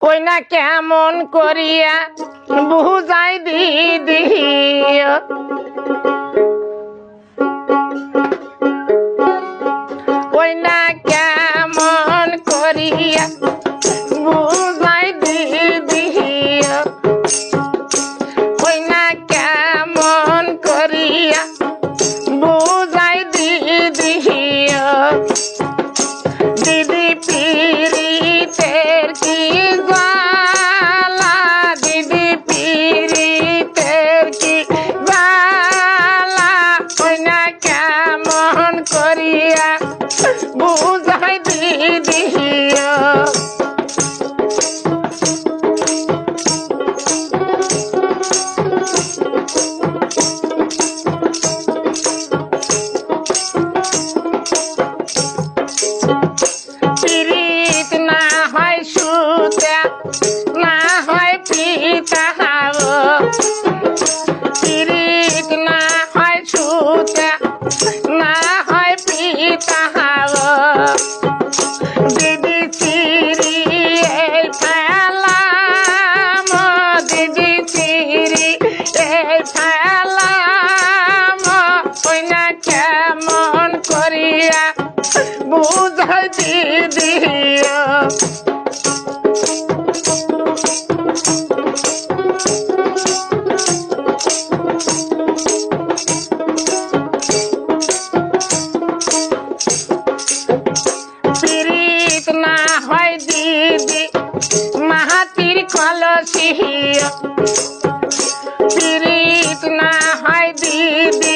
ওই না কেমন করিয়া বুঝাই দিদি ওই না কেমন করিয়া বুঝাই দিদি ওই না কেমন করিয়া বুঝাই দিদি দিদি পীড়িতের কি জ্বালা দিদি পীড়িতের কি জ্বালা ওই না কেমন করিয়া বুঝাই দিদি পীড়িত না হয় সুতা না হয় পিতা পীড়িত না হয় সুতা না হয় পিতা দিদি চিরি এই ফেলাম দিদি চিরি এই ফেলাম ওই না কেমন করিয়া বুঝাই দিদি পীড়িত না হয় দিদি মাহাতির কলসি পীড়িত না হয় দিদি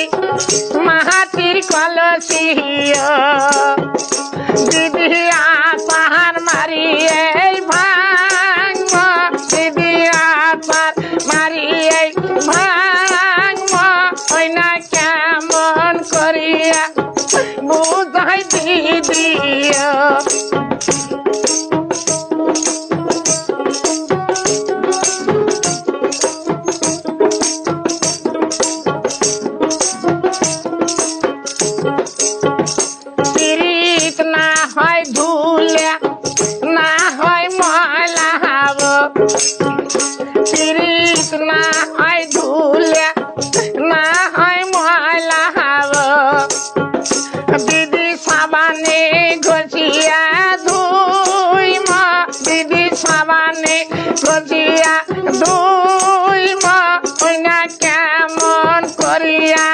মাহাতির কলসি দিদি পাহাড় মারিয়ে ভাঙব দিদি পাহাড় মারিয়ে ভাঙব ওই না কেমন করিয়া বুঝাই দিদি পীড়িত না হয় ধুলা না হয় ময়লা পীড়িত না হয় ধুলা না হয় ময়লা দিদি সাবানে ঘষিয়া ধুই দিদি সাবানে ঘষিয়া ধুই ওই না কেমন করিয়া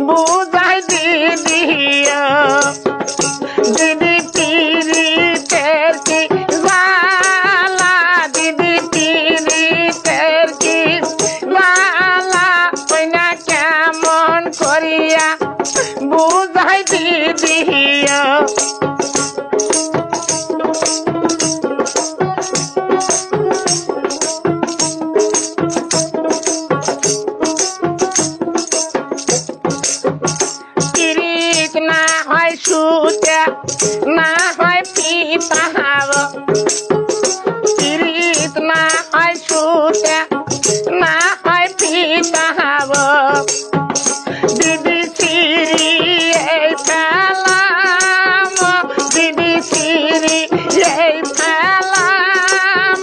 বুঝাই দিদি দিদি পীড়িতের কি জ্বালা দিদি পীড়িতের কি জ্বালা ওই না কেমন করিয়া বুঝাই দিদি পীড়িত না হয় সুতা না হয় পিতা পীড়িত না হয় সুতা না হয় পিতা দিদি চিরি এই ফেলাম দিদি চিরি এই ফেলাম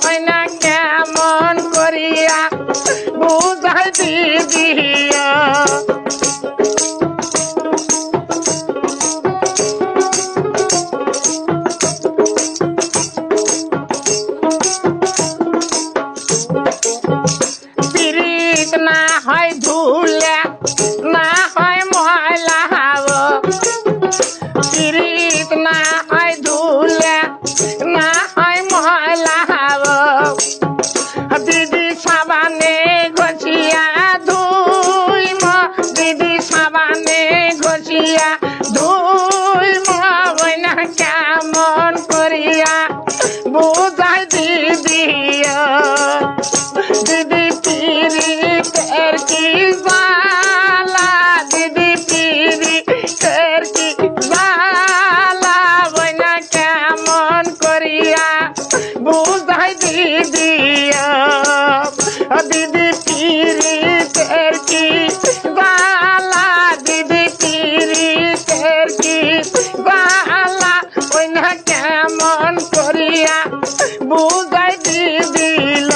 ওই না কেমন করিয়া বুঝাই দিদি পীড়িত না হয় ধুলা না হয় ময়লা পীড়িত না হয় ধুলা না হয় ময়লা দিদি সাবানে ঘষিয়া ধুই দিদি সাবানে ঘষিয়া ধুই ওই না কেমন করিয়া বুঝাই দিদি দিদি পীড়িতের কি জ্বালা দিদি পীড়িতের কি জ্বালা ওই না কেমন করিয়া বুঝাই দিদি দিদি পীড়িতের কি জ্বালা দিদি পীড়িতের কি জ্বালা ওই না কেমন করিয়া বুঝ বুঝাই দিল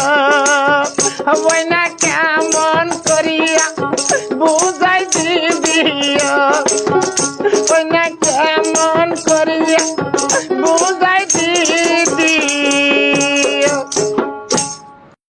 বইনা কেমন করিয়া বুঝাই